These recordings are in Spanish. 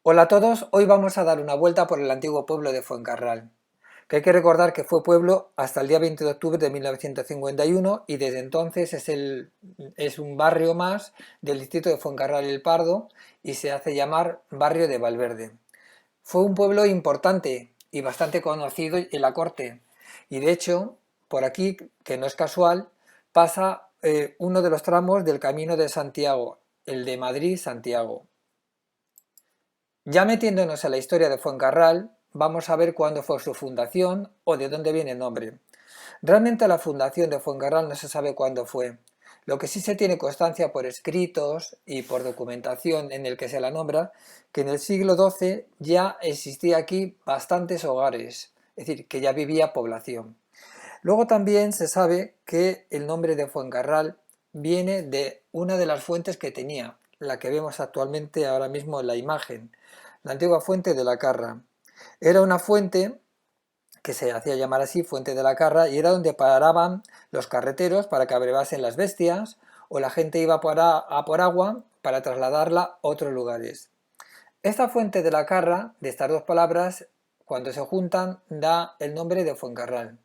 Hola a todos, hoy vamos a dar una vuelta por el antiguo pueblo de Fuencarral, que hay que recordar que fue pueblo hasta el día 20 de octubre de 1951 y desde entonces es un barrio más del distrito de Fuencarral el Pardo y se hace llamar barrio de Valverde. Fue un pueblo importante y bastante conocido en la corte y de hecho por aquí, que no es casual, pasa uno de los tramos del Camino de Santiago, el de Madrid-Santiago. Ya metiéndonos en la historia de Fuencarral, vamos a ver cuándo fue su fundación o de dónde viene el nombre. Realmente la fundación de Fuencarral no se sabe cuándo fue. Lo que sí se tiene constancia por escritos y por documentación en el que se la nombra, que en el siglo XII ya existía aquí bastantes hogares, es decir, que ya vivía población. Luego también se sabe que el nombre de Fuencarral viene de una de las fuentes que tenía, la que vemos actualmente ahora mismo en la imagen, la antigua fuente de la Carra. Era una fuente que se hacía llamar así, Fuente de la Carra, y era donde paraban los carreteros para que abrevasen las bestias, o la gente iba a por agua para trasladarla a otros lugares. Esta Fuente de la Carra, de estas dos palabras, cuando se juntan, da el nombre de Fuencarral,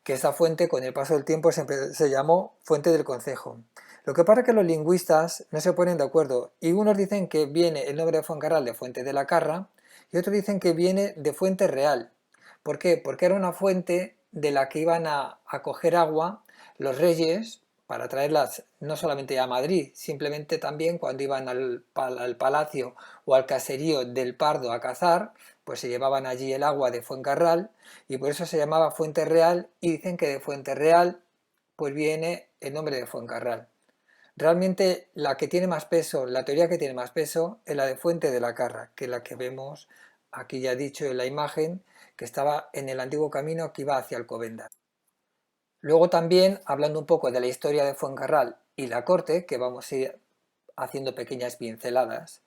que esa fuente con el paso del tiempo se llamó Fuente del Concejo. Lo que pasa es que los lingüistas no se ponen de acuerdo y unos dicen que viene el nombre de Fuencarral de Fuente de la Carra y otros dicen que viene de Fuente Real. ¿Por qué? Porque era una fuente de la que iban a coger agua los reyes para traerlas no solamente a Madrid, simplemente también cuando iban al palacio o al caserío del Pardo a cazar, pues se llevaban allí el agua de Fuencarral y por eso se llamaba Fuente Real y dicen que de Fuente Real pues viene el nombre de Fuencarral. Realmente la que tiene más peso, la teoría que tiene más peso es la de Fuente de la Carra, que es la que vemos aquí ya dicho en la imagen, que estaba en el antiguo camino que iba hacia Alcobendas. Luego también, hablando un poco de la historia de Fuencarral y la corte, que vamos a ir haciendo pequeñas pinceladas,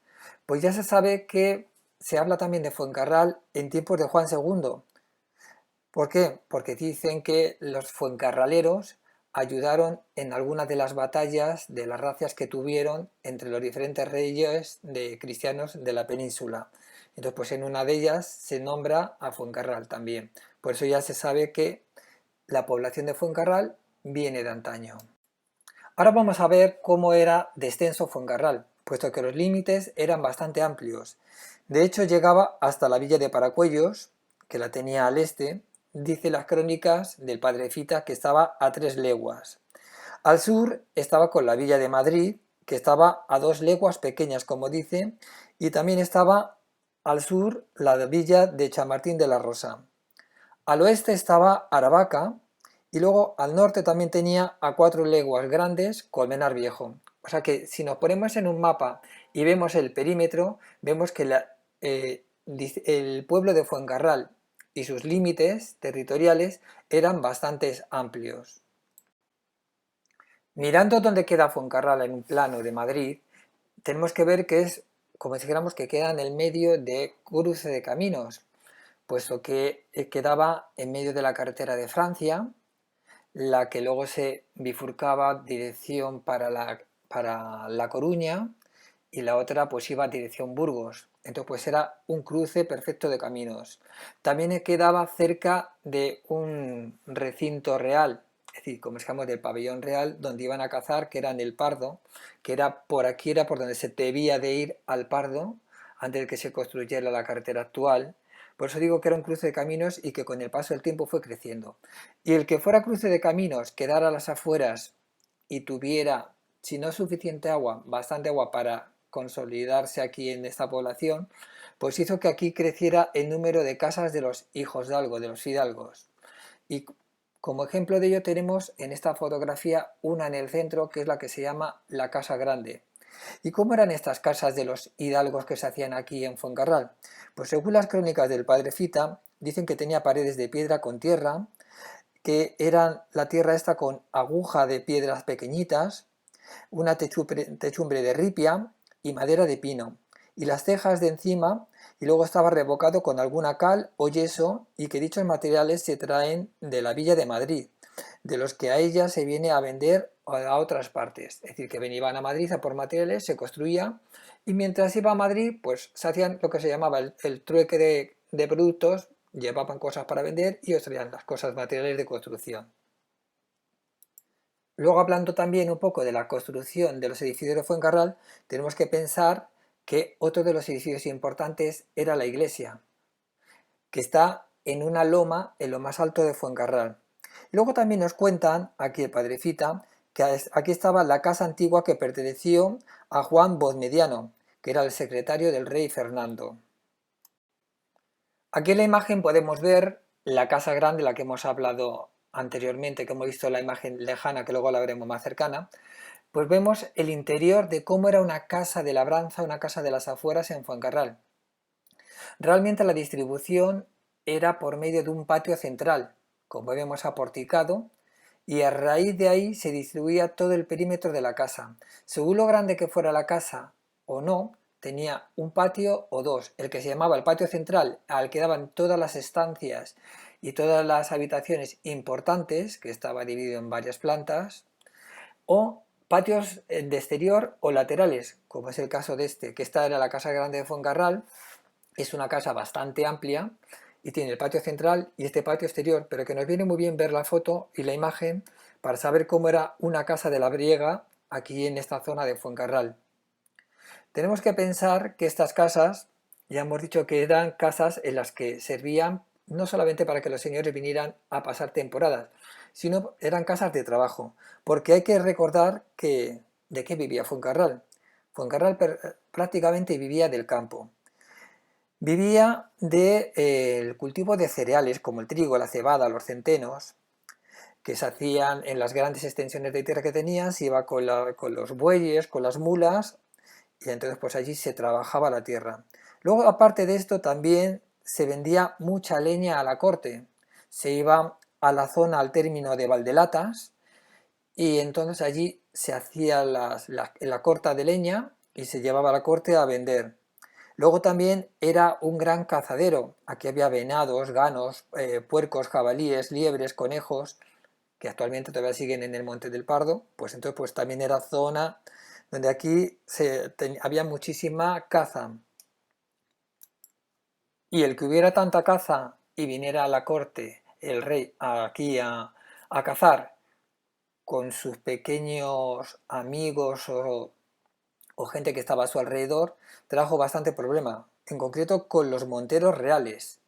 pues ya se sabe que se habla también de Fuencarral en tiempos de Juan II. ¿Por qué? Porque dicen que los fuencarraleros ayudaron en algunas de las batallas de las razzias que tuvieron entre los diferentes reyes de cristianos de la península. Entonces, pues en una de ellas se nombra a Fuencarral también. Por eso ya se sabe que la población de Fuencarral viene de antaño. Ahora vamos a ver cómo era de extenso Fuencarral, puesto que los límites eran bastante amplios. De hecho, llegaba hasta la villa de Paracuellos, que la tenía al este, dice las crónicas del padre Fita que estaba a 3 leguas. Al sur estaba con la villa de Madrid, que estaba a 2 leguas pequeñas, como dice, y también estaba al sur la villa de Chamartín de la Rosa. Al oeste estaba Aravaca y luego al norte también tenía a 4 leguas grandes Colmenar Viejo. O sea que si nos ponemos en un mapa y vemos el perímetro, vemos que el pueblo de Fuencarral y sus límites territoriales eran bastante amplios. Mirando dónde queda Fuencarral en un plano de Madrid, tenemos que ver que es como si dijéramos que queda en el medio de cruce de caminos, puesto que quedaba en medio de la carretera de Francia, la que luego se bifurcaba dirección para la Coruña y la otra pues iba dirección Burgos. Entonces pues era un cruce perfecto de caminos. También quedaba cerca de un recinto real, es decir, como decíamos del pabellón real, donde iban a cazar, que era en el Pardo, que era por aquí, era por donde se debía de ir al Pardo, antes de que se construyera la carretera actual. Por eso digo que era un cruce de caminos y que con el paso del tiempo fue creciendo. Y el que fuera cruce de caminos, quedara a las afueras y tuviera, si no suficiente agua, bastante agua para consolidarse aquí en esta población, pues hizo que aquí creciera el número de casas de los hijos de algo, de los hidalgos. Y como ejemplo de ello tenemos en esta fotografía una en el centro que es la que se llama la Casa Grande. ¿Y cómo eran estas casas de los hidalgos que se hacían aquí en Fuencarral? Pues según las crónicas del padre Fita, dicen que tenía paredes de piedra con tierra, que eran la tierra esta con aguja de piedras pequeñitas, una techumbre de ripia y madera de pino, y las tejas de encima, y luego estaba revocado con alguna cal o yeso, y que dichos materiales se traen de la villa de Madrid, de los que a ella se viene a vender a otras partes. Es decir, que venían a Madrid a por materiales, se construía, y mientras iba a Madrid, pues se hacían lo que se llamaba el trueque de productos, llevaban cosas para vender y os traían las cosas materiales de construcción. Luego, hablando también un poco de la construcción de los edificios de Fuencarral, tenemos que pensar que otro de los edificios importantes era la iglesia, que está en una loma en lo más alto de Fuencarral. Luego también nos cuentan, aquí el padre cita, que aquí estaba la casa antigua que perteneció a Juan Bozmediano, que era el secretario del rey Fernando. Aquí en la imagen podemos ver la casa grande, la que hemos hablado anteriormente, que hemos visto la imagen lejana, que luego la veremos más cercana. Pues vemos el interior de cómo era una casa de labranza, una casa de las afueras en Fuencarral. Realmente la distribución era por medio de un patio central, como vemos aporticado, y a raíz de ahí se distribuía todo el perímetro de la casa. Según lo grande que fuera la casa o no, tenía un patio o dos, el que se llamaba el patio central, al que daban todas las estancias y todas las habitaciones importantes, que estaba dividido en varias plantas, o patios de exterior o laterales, como es el caso de este, que esta era la casa grande de Fuencarral. Es una casa bastante amplia y tiene el patio central y este patio exterior, pero que nos viene muy bien ver la foto y la imagen para saber cómo era una casa de la Briega aquí en esta zona de Fuencarral. Tenemos que pensar que estas casas, ya hemos dicho que eran casas en las que servían no solamente para que los señores vinieran a pasar temporadas, sino eran casas de trabajo, porque hay que recordar que ¿de qué vivía Fuencarral? Fuencarral prácticamente vivía del campo. Vivía del cultivo de cereales como el trigo, la cebada, los centenos, que se hacían en las grandes extensiones de tierra que tenía. Se iba con los bueyes, con las mulas, y entonces pues allí se trabajaba la tierra. Luego, aparte de esto, también se vendía mucha leña a la corte. Se iba a la zona al término de Valdelatas y entonces allí se hacía la corta de leña y se llevaba a la corte a vender. Luego también era un gran cazadero. Aquí había venados, ganos, puercos, jabalíes, liebres, conejos, que actualmente todavía siguen en el Monte del Pardo. Pues entonces pues también era zona donde aquí había muchísima caza. Y el que hubiera tanta caza y viniera a la corte el rey aquí a cazar con sus pequeños amigos o gente que estaba a su alrededor, trajo bastante problema, en concreto con los monteros reales.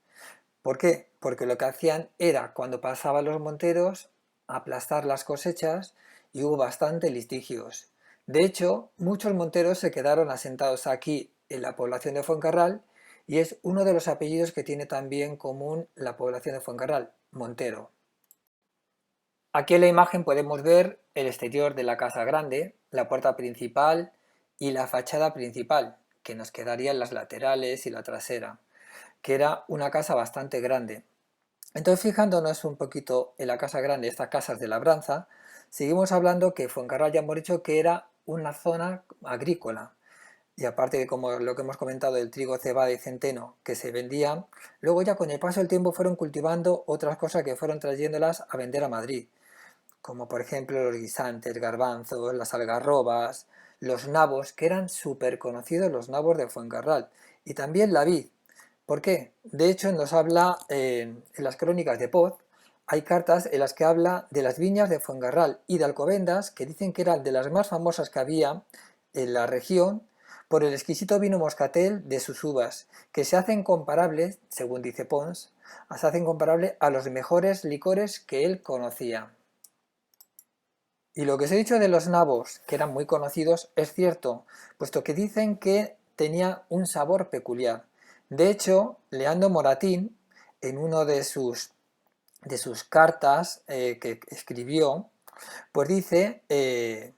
¿Por qué? Porque lo que hacían era, cuando pasaban los monteros, aplastar las cosechas y hubo bastante litigios. De hecho, muchos monteros se quedaron asentados aquí en la población de Fuencarral y es uno de los apellidos que tiene también común la población de Fuencarral, Montero. Aquí en la imagen podemos ver el exterior de la casa grande, la puerta principal y la fachada principal, que nos quedarían las laterales y la trasera, que era una casa bastante grande. Entonces, fijándonos un poquito en la casa grande, estas casas de labranza, seguimos hablando que Fuencarral ya hemos dicho que era una zona agrícola. Y aparte de como lo que hemos comentado del trigo, cebada y centeno que se vendían, luego ya con el paso del tiempo fueron cultivando otras cosas que fueron trayéndolas a vender a Madrid, como por ejemplo los guisantes, garbanzos, las algarrobas, los nabos, que eran súper conocidos los nabos de Fuencarral, y también la vid. ¿Por qué? De hecho, nos habla en las crónicas de Poz, hay cartas en las que habla de las viñas de Fuencarral y de Alcobendas, que dicen que eran de las más famosas que había en la región, por el exquisito vino moscatel de sus uvas, que se hacen comparables, según dice Pons, se hacen comparables a los mejores licores que él conocía. Y lo que os he dicho de los nabos, que eran muy conocidos, es cierto, puesto que dicen que tenía un sabor peculiar. De hecho, Leandro Moratín, en una de sus cartas que escribió, pues dice que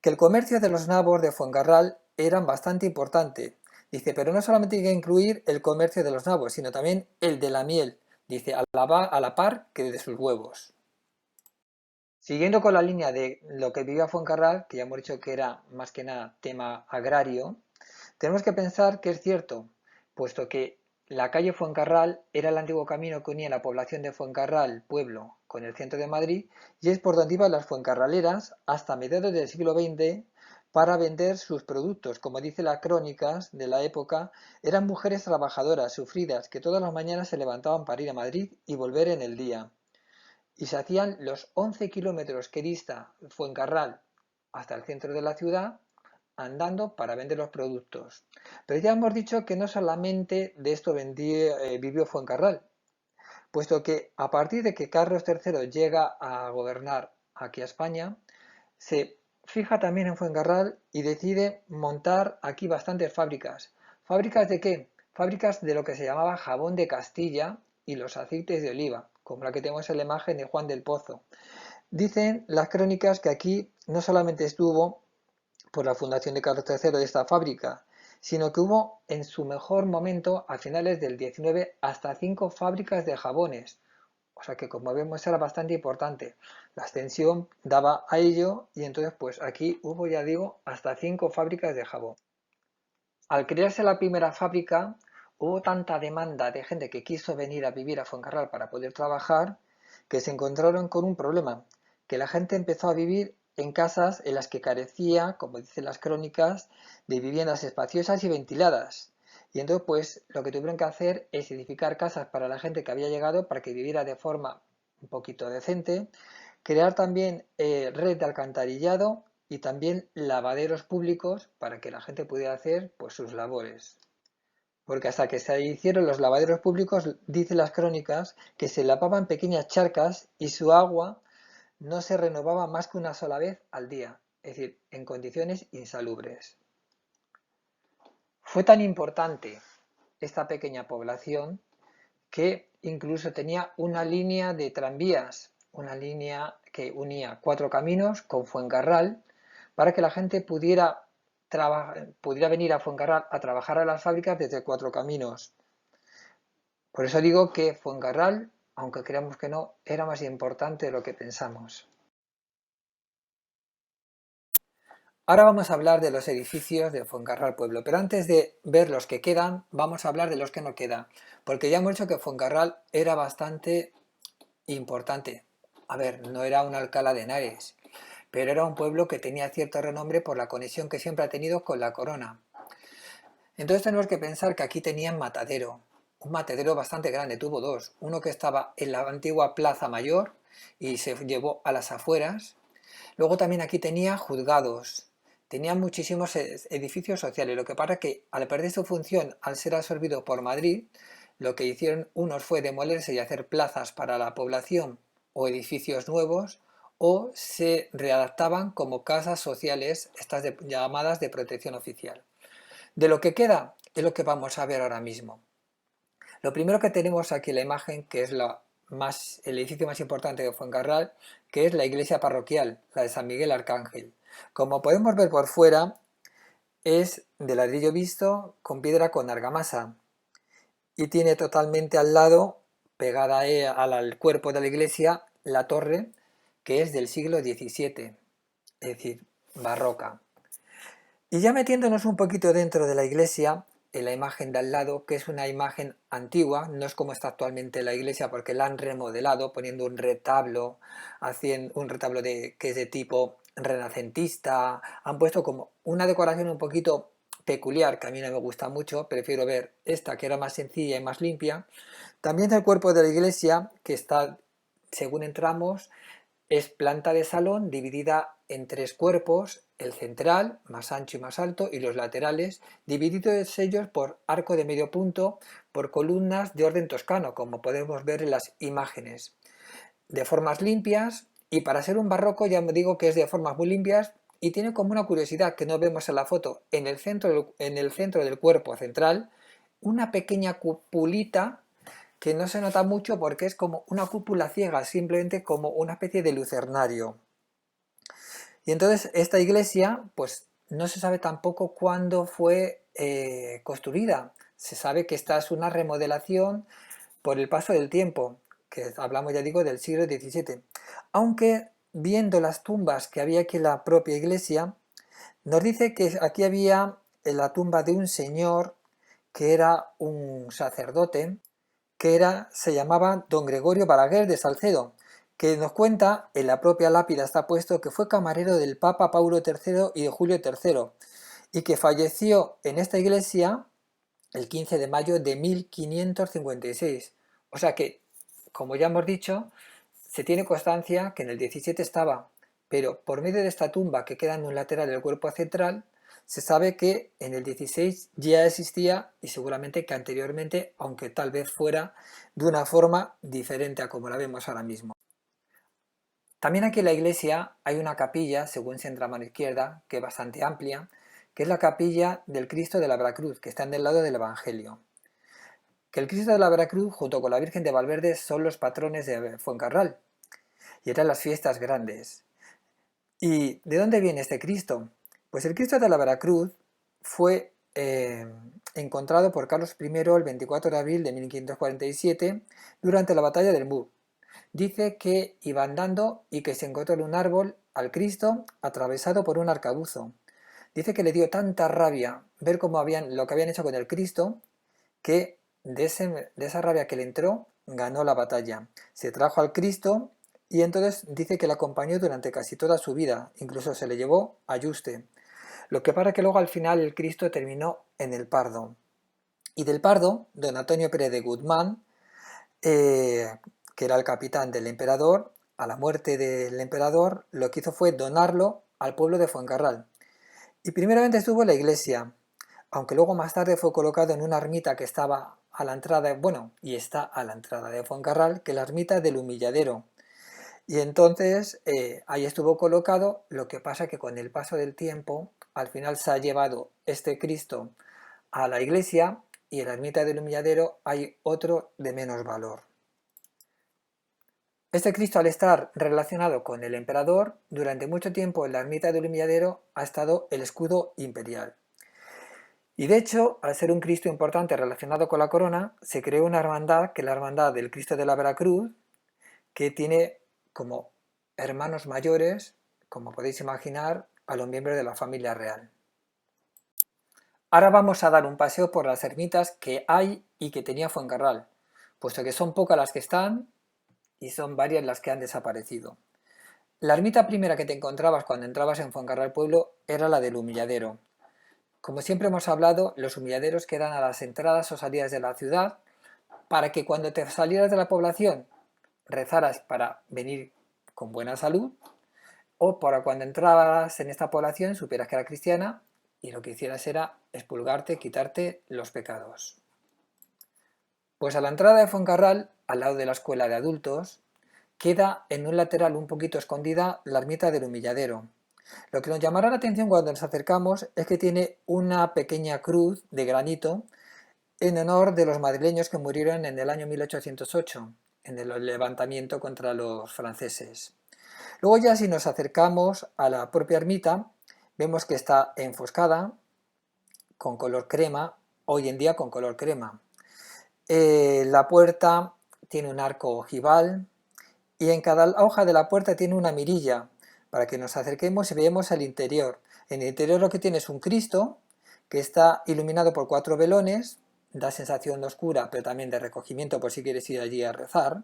el comercio de los nabos de Fuencarral eran bastante importante. Dice, pero no solamente hay que incluir el comercio de los nabos, sino también el de la miel. Dice, a la par que de sus huevos. Siguiendo con la línea de lo que vivía Fuencarral, que ya hemos dicho que era más que nada tema agrario, tenemos que pensar que es cierto, puesto que La calle Fuencarral era el antiguo camino que unía la población de Fuencarral, pueblo, con el centro de Madrid, y es por donde iban las fuencarraleras hasta mediados del siglo XX para vender sus productos. Como dice las crónicas de la época, eran mujeres trabajadoras, sufridas, que todas las mañanas se levantaban para ir a Madrid y volver en el día. Y se hacían los 11 kilómetros que dista Fuencarral hasta el centro de la ciudad andando para vender los productos. Pero ya hemos dicho que no solamente de esto vivió Fuencarral, puesto que a partir de que Carlos III llega a gobernar aquí a España, se fija también en Fuencarral y decide montar aquí bastantes fábricas. ¿Fábricas de qué? Fábricas de lo que se llamaba jabón de Castilla y los aceites de oliva, como la que tenemos en la imagen de Juan del Pozo. Dicen las crónicas que aquí no solamente estuvo por la fundación de Carlos III de esta fábrica, sino que hubo en su mejor momento, a finales del 19, hasta 5 fábricas de jabones. O sea que, como vemos, era bastante importante. La extensión daba a ello y entonces pues aquí hubo, ya digo, hasta 5 fábricas de jabón. Al crearse la primera fábrica, hubo tanta demanda de gente que quiso venir a vivir a Fuencarral para poder trabajar, que se encontraron con un problema, que la gente empezó a vivir en casas en las que carecía, como dicen las crónicas, de viviendas espaciosas y ventiladas. Y entonces, pues, lo que tuvieron que hacer es edificar casas para la gente que había llegado para que viviera de forma un poquito decente, crear también red de alcantarillado y también lavaderos públicos para que la gente pudiera hacer pues sus labores. Porque hasta que se hicieron los lavaderos públicos, dicen las crónicas, que se lavaban pequeñas charcas y su agua no se renovaba más que una sola vez al día, es decir, en condiciones insalubres. Fue tan importante esta pequeña población que incluso tenía una línea de tranvías, una línea que unía 4 caminos con Fuencarral para que la gente pudiera venir a Fuencarral a trabajar a las fábricas desde 4 caminos. Por eso digo que Fuencarral, aunque creamos que no, era más importante de lo que pensamos. Ahora vamos a hablar de los edificios de Fuencarral Pueblo, pero antes de ver los que quedan, vamos a hablar de los que no quedan, porque ya hemos dicho que Fuencarral era bastante importante. A ver, no era un Alcalá de Henares, pero era un pueblo que tenía cierto renombre por la conexión que siempre ha tenido con la corona. Entonces tenemos que pensar que aquí tenían matadero, un matadero bastante grande, tuvo dos, uno que estaba en la antigua Plaza Mayor y se llevó a las afueras. Luego también aquí tenía juzgados, tenía muchísimos edificios sociales, lo que pasa es que al perder su función, al ser absorbido por Madrid, lo que hicieron unos fue demolerse y hacer plazas para la población o edificios nuevos, o se readaptaban como casas sociales, estas llamadas de protección oficial. De lo que queda es lo que vamos a ver ahora mismo. Lo primero que tenemos aquí en la imagen, que es el edificio más importante de Fuencarral, que es la iglesia parroquial, la de San Miguel Arcángel. Como podemos ver por fuera, es de ladrillo visto con piedra con argamasa y tiene totalmente al lado, pegada al cuerpo de la iglesia, la torre, que es del siglo XVII, es decir, barroca. Y ya metiéndonos un poquito dentro de la iglesia, en la imagen de al lado, que es una imagen antigua, no es como está actualmente la iglesia porque la han remodelado poniendo un retablo, haciendo un retablo que es de tipo renacentista, han puesto como una decoración un poquito peculiar, que a mí no me gusta mucho, prefiero ver esta que era más sencilla y más limpia. También el cuerpo de la iglesia, que está, según entramos, es planta de salón dividida en 3 cuerpos, el central, más ancho y más alto, y los laterales, divididos ellos por arco de medio punto, por columnas de orden toscano, como podemos ver en las imágenes, de formas limpias, y para ser un barroco ya me digo que es de formas muy limpias, y tiene como una curiosidad que no vemos en la foto, en el centro del cuerpo central, una pequeña cupulita que no se nota mucho porque es como una cúpula ciega, simplemente como una especie de lucernario. Y entonces esta iglesia, pues no se sabe tampoco cuándo fue construida. Se sabe que esta es una remodelación por el paso del tiempo, que hablamos ya digo del siglo XVII. Aunque viendo las tumbas que había aquí en la propia iglesia, nos dice que aquí había la tumba de un señor que era un sacerdote, se llamaba don Gregorio Balaguer de Salcedo, que nos cuenta, en la propia lápida está puesto, que fue camarero del Papa Paulo III y de Julio III, y que falleció en esta iglesia el 15 de mayo de 1556. O sea que, como ya hemos dicho, se tiene constancia que en el 17 estaba, pero por medio de esta tumba que queda en un lateral del cuerpo central, se sabe que en el 16 ya existía y seguramente que anteriormente, aunque tal vez fuera de una forma diferente a como la vemos ahora mismo. También aquí en la iglesia hay una capilla, según se entra a mano izquierda, que es bastante amplia, que es la capilla del Cristo de la Veracruz, que está en el lado del Evangelio. Que el Cristo de la Veracruz junto con la Virgen de Valverde son los patrones de Fuencarral, y eran las fiestas grandes. ¿Y de dónde viene este Cristo? Pues el Cristo de la Veracruz fue encontrado por Carlos I el 24 de abril de 1547 durante la batalla del Mur. Dice que iba andando y que se encontró en un árbol al Cristo atravesado por un arcabuzo. Dice que le dio tanta rabia ver lo que habían hecho con el Cristo, que de esa rabia que le entró, ganó la batalla. Se trajo al Cristo y entonces dice que le acompañó durante casi toda su vida, incluso se le llevó a Yuste. Lo que pasa que luego al final el Cristo terminó en el Pardo. Y del Pardo, don Antonio Pérez de Guzmán, que era el capitán del emperador, a la muerte del emperador, lo que hizo fue donarlo al pueblo de Fuencarral. Y primeramente estuvo en la iglesia, aunque luego más tarde fue colocado en una ermita que estaba a la entrada, bueno, y está a la entrada de Fuencarral, que es la ermita del Humilladero. Y entonces ahí estuvo colocado, lo que pasa que con el paso del tiempo, al final se ha llevado este Cristo a la iglesia y en la ermita del Humilladero hay otro de menos valor. Este Cristo, al estar relacionado con el emperador, durante mucho tiempo en la ermita del Humilladero ha estado el escudo imperial. Y de hecho, al ser un Cristo importante relacionado con la corona, se creó una hermandad, que es la hermandad del Cristo de la Veracruz, que tiene como hermanos mayores, como podéis imaginar, a los miembros de la familia real. Ahora vamos a dar un paseo por las ermitas que hay y que tenía Fuencarral, puesto que son pocas las que están y son varias las que han desaparecido. La ermita primera que te encontrabas cuando entrabas en Fuencarral Pueblo era la del Humilladero. Como siempre hemos hablado, los humilladeros quedan a las entradas o salidas de la ciudad para que cuando te salieras de la población rezaras para venir con buena salud, o para cuando entrabas en esta población supieras que era cristiana y lo que hicieras era expulgarte, quitarte los pecados. Pues a la entrada de Fuencarral, al lado de la escuela de adultos, queda en un lateral un poquito escondida la ermita del Humilladero. Lo que nos llamará la atención cuando nos acercamos es que tiene una pequeña cruz de granito en honor de los madrileños que murieron en el año 1808, en el levantamiento contra los franceses. Luego ya si nos acercamos a la propia ermita, vemos que está enfoscada, con color crema, hoy en día con color crema. La puerta tiene un arco ojival y en cada hoja de la puerta tiene una mirilla para que nos acerquemos y veamos el interior. En el interior lo que tiene es un Cristo que está iluminado por 4 velones, da sensación de oscura, pero también de recogimiento por si quieres ir allí a rezar.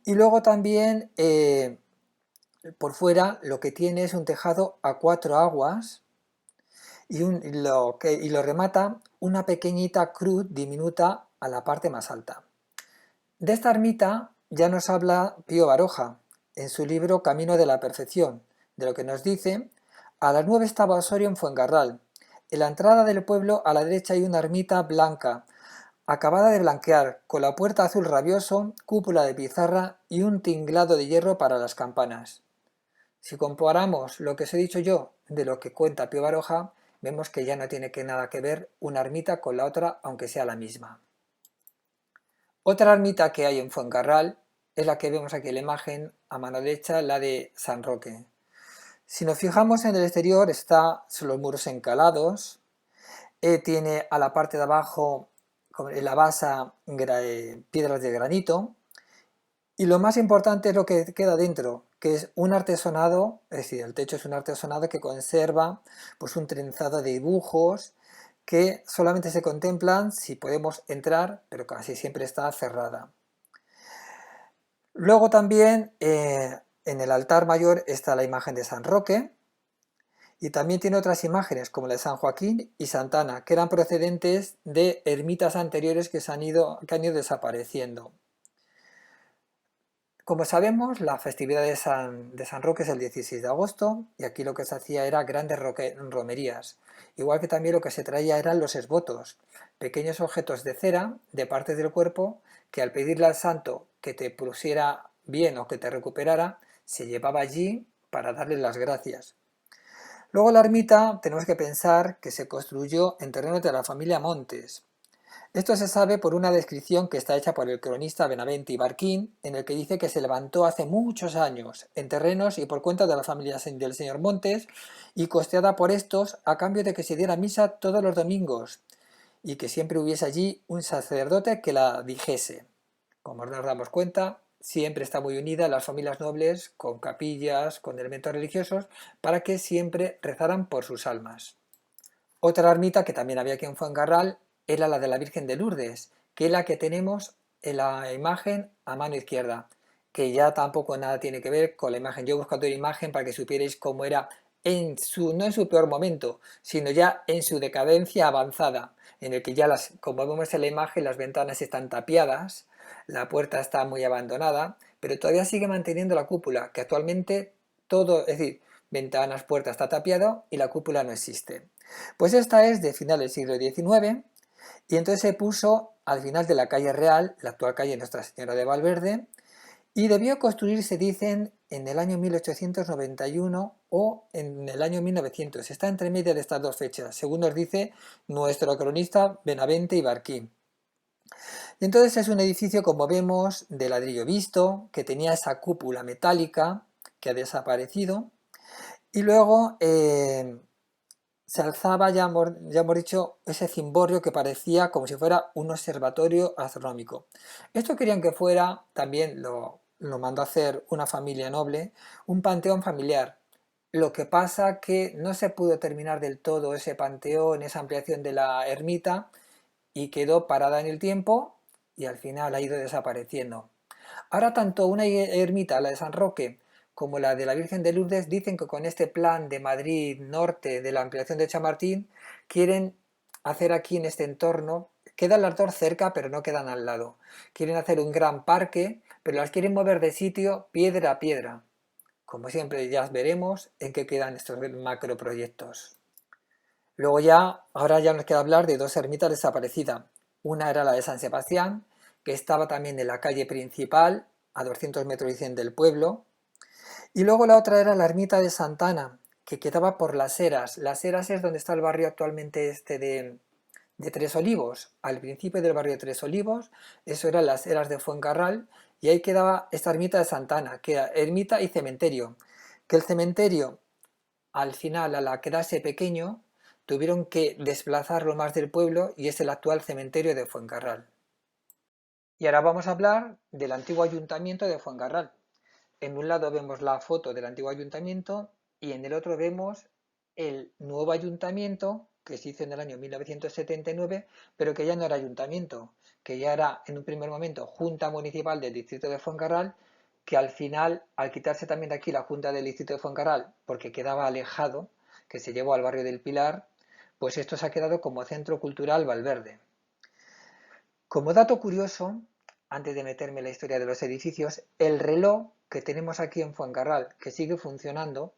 Y luego también por fuera lo que tiene es un tejado a 4 aguas y lo remata una pequeñita cruz diminuta a la parte más alta. De esta ermita ya nos habla Pío Baroja en su libro Camino de la Perfección, de lo que nos dice: a las 9 estaba Osorio en Fuencarral. En la entrada del pueblo a la derecha hay una ermita blanca, acabada de blanquear, con la puerta azul rabioso, cúpula de pizarra y un tinglado de hierro para las campanas. Si comparamos lo que os he dicho yo de lo que cuenta Pío Baroja, vemos que ya no tiene nada que ver una ermita con la otra, aunque sea la misma. Otra ermita que hay en Fuencarral es la que vemos aquí en la imagen, a mano derecha, la de San Roque. Si nos fijamos en el exterior, son los muros encalados, tiene a la parte de abajo, en la base, piedras de granito, y lo más importante es lo que queda dentro, que es un artesonado, es decir, el techo es un artesonado que conserva pues, un trenzado de dibujos que solamente se contemplan si podemos entrar, pero casi siempre está cerrada. Luego también en el altar mayor está la imagen de San Roque, y también tiene otras imágenes como la de San Joaquín y Santana, que eran procedentes de ermitas anteriores que han ido desapareciendo. Como sabemos, la festividad de San Roque es el 16 de agosto y aquí lo que se hacía era grandes romerías. Igual que también lo que se traía eran los esvotos, pequeños objetos de cera de partes del cuerpo que al pedirle al santo que te pusiera bien o que te recuperara, se llevaba allí para darle las gracias. Luego la ermita tenemos que pensar que se construyó en terrenos de la familia Montes. Esto se sabe por una descripción que está hecha por el cronista Benavente y Barquín, en el que dice que se levantó hace muchos años en terrenos y por cuenta de la familia del señor Montes y costeada por estos a cambio de que se diera misa todos los domingos y que siempre hubiese allí un sacerdote que la dijese. Como nos damos cuenta, siempre está muy unida las familias nobles con capillas, con elementos religiosos, para que siempre rezaran por sus almas. Otra ermita que también había aquí en Fuencarral era la de la Virgen de Lourdes, que es la que tenemos en la imagen a mano izquierda, que ya tampoco nada tiene que ver con la imagen. Yo he buscado una imagen para que supierais cómo era no en su peor momento, sino ya en su decadencia avanzada, en el que ya como vemos en la imagen, las ventanas están tapiadas, la puerta está muy abandonada, pero todavía sigue manteniendo la cúpula, que actualmente todo, es decir, ventanas, puertas está tapiado y la cúpula no existe. Pues esta es de final del siglo XIX y entonces se puso al final de la calle Real, la actual calle Nuestra Señora de Valverde, y debió construirse, dicen, en el año 1891 o en el año 1900. Está entre media de estas dos fechas, según nos dice nuestro cronista Benavente y Barquín. Y entonces es un edificio, como vemos, de ladrillo visto, que tenía esa cúpula metálica que ha desaparecido, y luego se alzaba, ya hemos dicho, ese cimborrio que parecía como si fuera un observatorio astronómico. Esto querían que fuera, también lo mandó a hacer una familia noble, un panteón familiar. Lo que pasa que no se pudo terminar del todo ese panteón, esa ampliación de la ermita, y quedó parada en el tiempo y al final ha ido desapareciendo. Ahora tanto una ermita, la de San Roque, como la de la Virgen de Lourdes, dicen que con este plan de Madrid Norte de la ampliación de Chamartín, quieren hacer aquí en este entorno, quedan las dos cerca pero no quedan al lado. Quieren hacer un gran parque, pero las quieren mover de sitio piedra a piedra. Como siempre ya veremos en qué quedan estos macroproyectos. Luego ahora ya nos queda hablar de dos ermitas desaparecidas. Una era la de San Sebastián, que estaba también en la calle principal, a 200 metros dicen del pueblo. Y luego la otra era la ermita de Santana, que quedaba por Las Heras. Las Heras es donde está el barrio actualmente de Tres Olivos. Al principio del barrio de Tres Olivos, eso eran las Heras de Fuencarral, y ahí quedaba esta ermita de Santana, que era ermita y cementerio. Que el cementerio, al final, a la quedarse pequeño, tuvieron que desplazarlo más del pueblo y es el actual cementerio de Fuencarral. Y ahora vamos a hablar del antiguo ayuntamiento de Fuencarral. En un lado vemos la foto del antiguo ayuntamiento y en el otro vemos el nuevo ayuntamiento que se hizo en el año 1979, pero que ya no era ayuntamiento, que ya era en un primer momento Junta Municipal del Distrito de Fuencarral, que al final, al quitarse también de aquí la Junta del Distrito de Fuencarral, porque quedaba alejado, que se llevó al barrio del Pilar, pues esto se ha quedado como Centro Cultural Valverde. Como dato curioso, antes de meterme en la historia de los edificios, el reloj que tenemos aquí en Fuencarral, que sigue funcionando,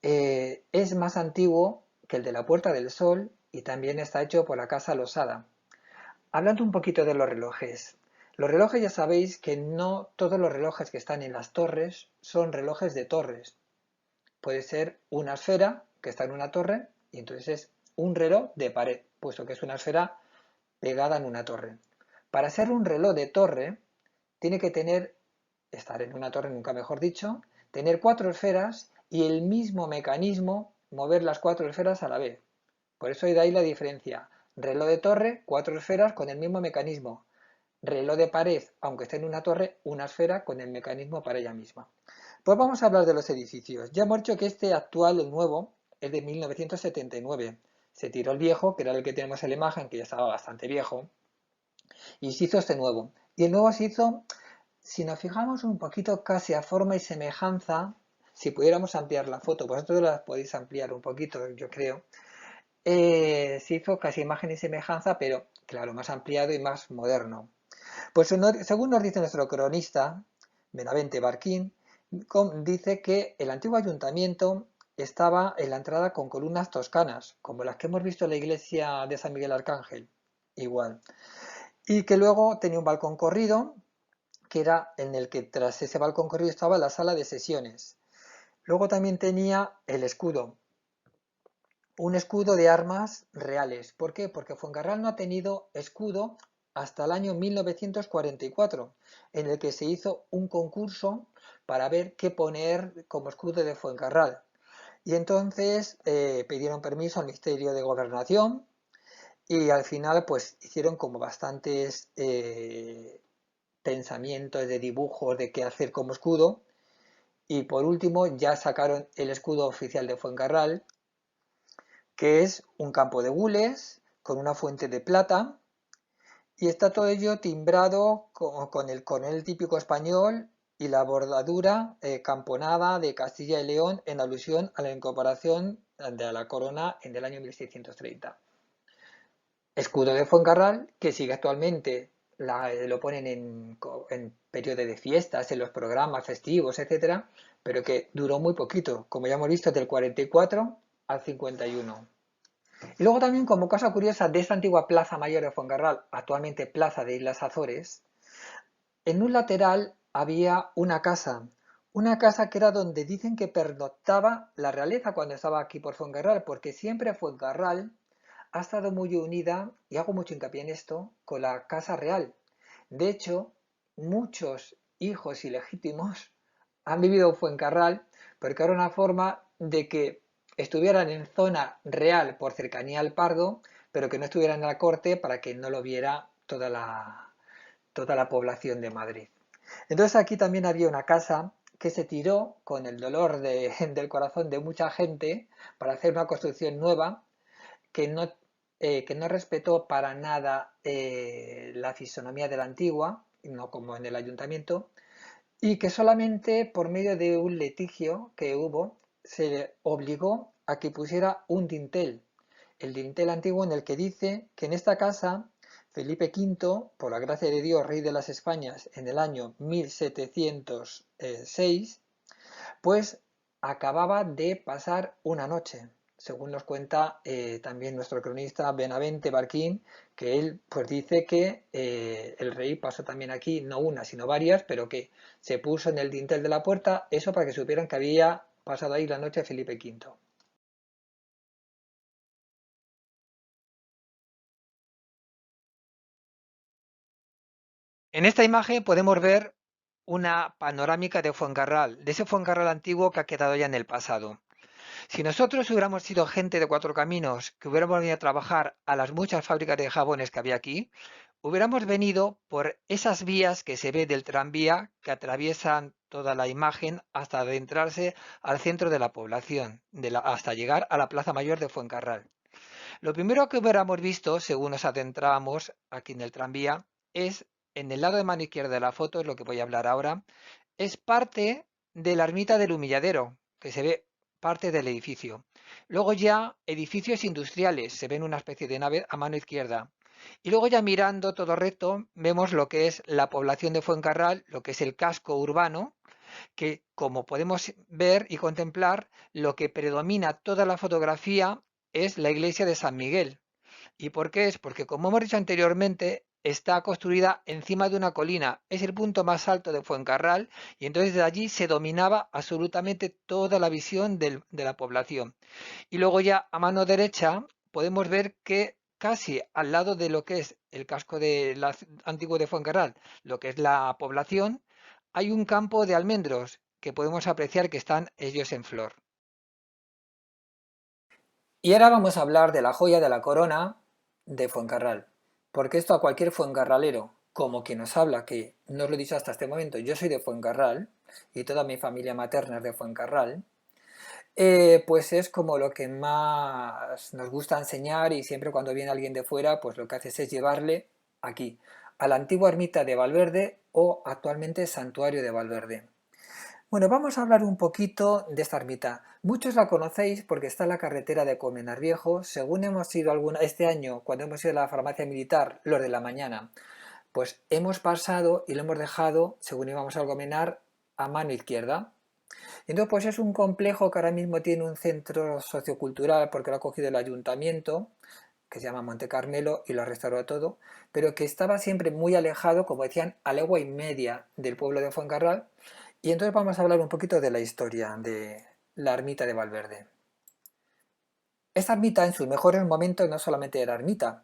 es más antiguo que el de la Puerta del Sol y también está hecho por la Casa Losada. Hablando un poquito de los relojes ya sabéis que no todos los relojes que están en las torres son relojes de torres. Puede ser una esfera que está en una torre y entonces es un reloj de pared, puesto que es una esfera pegada en una torre. Para ser un reloj de torre, tiene que estar en una torre nunca mejor dicho, tener 4 esferas y el mismo mecanismo mover las 4 esferas a la vez. Por eso de ahí la diferencia. Reloj de torre, 4 esferas con el mismo mecanismo. Reloj de pared, aunque esté en una torre, una esfera con el mecanismo para ella misma. Pues vamos a hablar de los edificios. Ya hemos dicho que este actual, el nuevo, es de 1979. Se tiró el viejo, que era el que tenemos en la imagen, que ya estaba bastante viejo, y se hizo este nuevo. Y el nuevo se hizo, si nos fijamos un poquito casi a forma y semejanza, si pudiéramos ampliar la foto, vosotros la podéis ampliar un poquito, yo creo, se hizo casi imagen y semejanza, pero claro, más ampliado y más moderno. Pues según nos dice nuestro cronista, Benavente Barquín, dice que el antiguo ayuntamiento estaba en la entrada con columnas toscanas, como las que hemos visto en la iglesia de San Miguel Arcángel, igual. Y que luego tenía un balcón corrido, que era en el que tras ese balcón corrido estaba la sala de sesiones. Luego también tenía el escudo, un escudo de armas reales. ¿Por qué? Porque Fuencarral no ha tenido escudo hasta el año 1944, en el que se hizo un concurso para ver qué poner como escudo de Fuencarral. Y entonces pidieron permiso al Ministerio de Gobernación y al final pues hicieron como bastantes pensamientos de dibujos de qué hacer como escudo. Y por último ya sacaron el escudo oficial de Fuencarral, que es un campo de gules con una fuente de plata, y está todo ello timbrado con el coronel típico español y la bordadura camponada de Castilla y León en alusión a la incorporación de la corona en el año 1630. Escudo de Fuencarral, que sigue actualmente, lo ponen en periodo de fiestas, en los programas festivos, etcétera, pero que duró muy poquito, como ya hemos visto, del 44 al 51. Y luego también, como cosa curiosa de esta antigua Plaza Mayor de Fuencarral, actualmente Plaza de Islas Azores, en un lateral había una casa que era donde dicen que pernoctaba la realeza cuando estaba aquí por Fuencarral, porque siempre Fuencarral ha estado muy unida, y hago mucho hincapié en esto, con la Casa Real. De hecho, muchos hijos ilegítimos han vivido en Fuencarral porque era una forma de que estuvieran en zona real por cercanía al Pardo, pero que no estuvieran en la corte para que no lo viera toda la población de Madrid. Entonces aquí también había una casa que se tiró con el dolor del corazón de mucha gente para hacer una construcción nueva que no respetó para nada la fisonomía de la antigua, no como en el ayuntamiento, y que solamente por medio de un litigio que hubo se le obligó a que pusiera un dintel, el dintel antiguo en el que dice que en esta casa Felipe V, por la gracia de Dios, rey de las Españas, en el año 1706, pues acababa de pasar una noche, según nos cuenta también nuestro cronista Benavente Barquín, que él pues dice que el rey pasó también aquí, no una, sino varias, pero que se puso en el dintel de la puerta, eso para que supieran que había pasado ahí la noche Felipe V. En esta imagen podemos ver una panorámica de Fuencarral, de ese Fuencarral antiguo que ha quedado ya en el pasado. Si nosotros hubiéramos sido gente de Cuatro Caminos, que hubiéramos venido a trabajar a las muchas fábricas de jabones que había aquí, hubiéramos venido por esas vías que se ve del tranvía que atraviesan toda la imagen hasta adentrarse al centro de la población, hasta llegar a la Plaza Mayor de Fuencarral. Lo primero que hubiéramos visto, según nos adentrábamos aquí en el tranvía, es en el lado de mano izquierda de la foto, es lo que voy a hablar ahora, es parte de la ermita del Humilladero, que se ve parte del edificio. Luego ya edificios industriales, se ven una especie de nave a mano izquierda. Y luego ya mirando todo recto, vemos lo que es la población de Fuencarral, lo que es el casco urbano, que como podemos ver y contemplar, lo que predomina toda la fotografía es la iglesia de San Miguel. ¿Y por qué es? Porque como hemos dicho anteriormente, está construida encima de una colina, es el punto más alto de Fuencarral y entonces de allí se dominaba absolutamente toda la visión de la población. Y luego ya a mano derecha podemos ver que casi al lado de lo que es el casco antiguo de Fuencarral, lo que es la población, hay un campo de almendros que podemos apreciar que están ellos en flor. Y ahora vamos a hablar de la joya de la corona de Fuencarral, porque esto a cualquier fuencarralero, como quien nos habla, que no os lo he dicho hasta este momento, yo soy de Fuencarral y toda mi familia materna es de Fuencarral, Pues es como lo que más nos gusta enseñar y siempre cuando viene alguien de fuera, pues lo que haces es llevarle aquí, a la antigua ermita de Valverde o actualmente Santuario de Valverde. Bueno, vamos a hablar un poquito de esta ermita. Muchos la conocéis porque está en la carretera de Colmenar Viejo. Según hemos ido este año, cuando hemos ido a la farmacia militar, los de la mañana, pues hemos pasado y lo hemos dejado, según íbamos a Colmenar, a mano izquierda. Entonces, pues es un complejo que ahora mismo tiene un centro sociocultural porque lo ha cogido el ayuntamiento, que se llama Monte Carmelo y lo ha restaurado todo, pero que estaba siempre muy alejado, como decían, a legua y media del pueblo de Fuencarral. Y entonces vamos a hablar un poquito de la historia de la ermita de Valverde. Esta ermita en sus mejores momentos no solamente era ermita,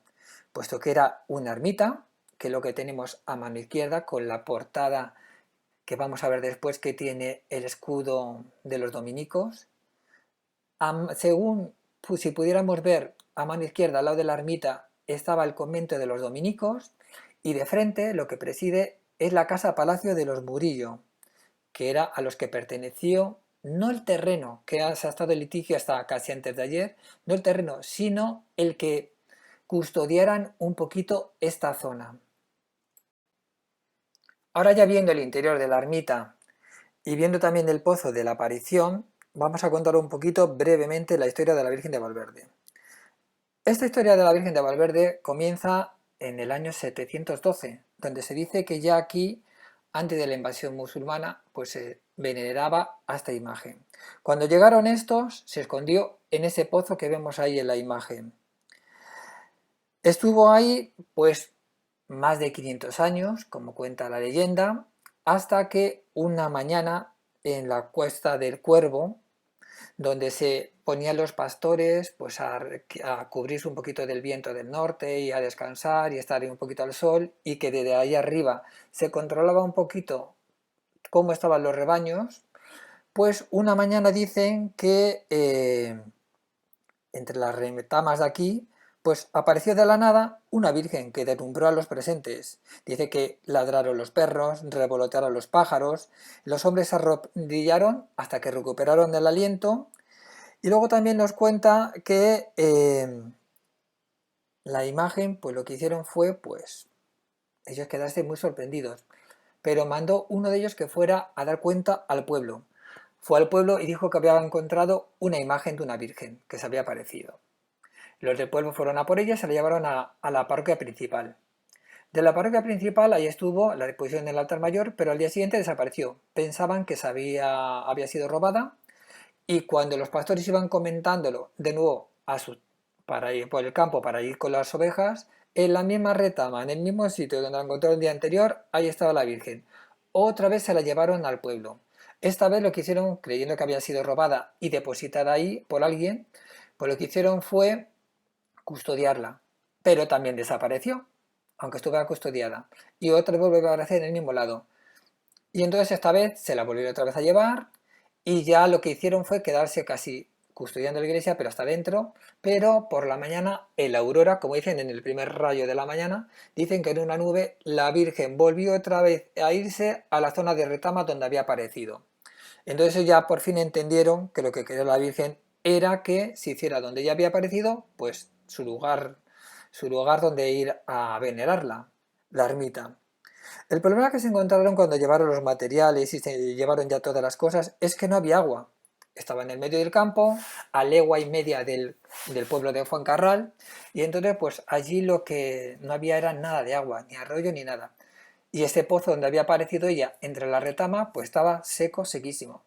puesto que era una ermita, que es lo que tenemos a mano izquierda, con la portada que vamos a ver después que tiene el escudo de los dominicos. Según si pudiéramos ver a mano izquierda al lado de la ermita estaba el convento de los dominicos y de frente lo que preside es la casa palacio de los Murillo, que era a los que perteneció no el terreno, que ha estado en litigio hasta casi antes de ayer, no el terreno, sino el que custodiaran un poquito esta zona. Ahora ya viendo el interior de la ermita y viendo también el pozo de la aparición, vamos a contar un poquito brevemente la historia de la Virgen de Valverde. Esta historia de la Virgen de Valverde comienza en el año 712, donde se dice que ya aquí, antes de la invasión musulmana, pues se veneraba a esta imagen. Cuando llegaron estos, se escondió en ese pozo que vemos ahí en la imagen. Estuvo ahí, pues, más de 500 años, como cuenta la leyenda, hasta que una mañana en la Cuesta del Cuervo, donde se ponían los pastores pues a cubrirse un poquito del viento del norte y a descansar y estar un poquito al sol, y que desde ahí arriba se controlaba un poquito cómo estaban los rebaños, pues una mañana dicen que entre las retamas de aquí pues apareció de la nada una virgen que deslumbró a los presentes. Dice que ladraron los perros, revolotearon los pájaros, los hombres se arrodillaron hasta que recuperaron el aliento. Y luego también nos cuenta que la imagen, pues lo que hicieron fue, pues, ellos quedarse muy sorprendidos. Pero mandó uno de ellos que fuera a dar cuenta al pueblo. Fue al pueblo y dijo que había encontrado una imagen de una virgen que se había aparecido. Los del pueblo fueron a por ella y se la llevaron a la parroquia principal. De la parroquia principal ahí estuvo la disposición del altar mayor, pero al día siguiente desapareció. Pensaban que había sido robada. Y cuando los pastores iban comentándolo de nuevo para ir por el campo, para ir con las ovejas, en la misma retama, en el mismo sitio donde la encontró el día anterior, ahí estaba la Virgen. Otra vez se la llevaron al pueblo. Esta vez lo que hicieron, creyendo que había sido robada y depositada ahí por alguien, pues lo que hicieron fue custodiarla. Pero también desapareció, aunque estuviera custodiada. Y otra vez volvió a aparecer en el mismo lado. Y entonces esta vez se la volvieron otra vez a llevar y ya lo que hicieron fue quedarse casi custodiando la iglesia, pero hasta dentro. Pero por la mañana, en la aurora, como dicen en el primer rayo de la mañana, dicen que en una nube la Virgen volvió otra vez a irse a la zona de retama donde había aparecido. Entonces ya por fin entendieron que lo que quería la Virgen era que se hiciera donde ella había aparecido, pues su lugar donde ir a venerarla, la ermita. El problema que se encontraron cuando llevaron los materiales y se llevaron ya todas las cosas es que no había agua. Estaba en el medio del campo, a legua y media del pueblo de Fuencarral, y entonces pues allí lo que no había era nada de agua, ni arroyo ni nada. Y ese pozo donde había aparecido ella entre la retama pues estaba seco, sequísimo.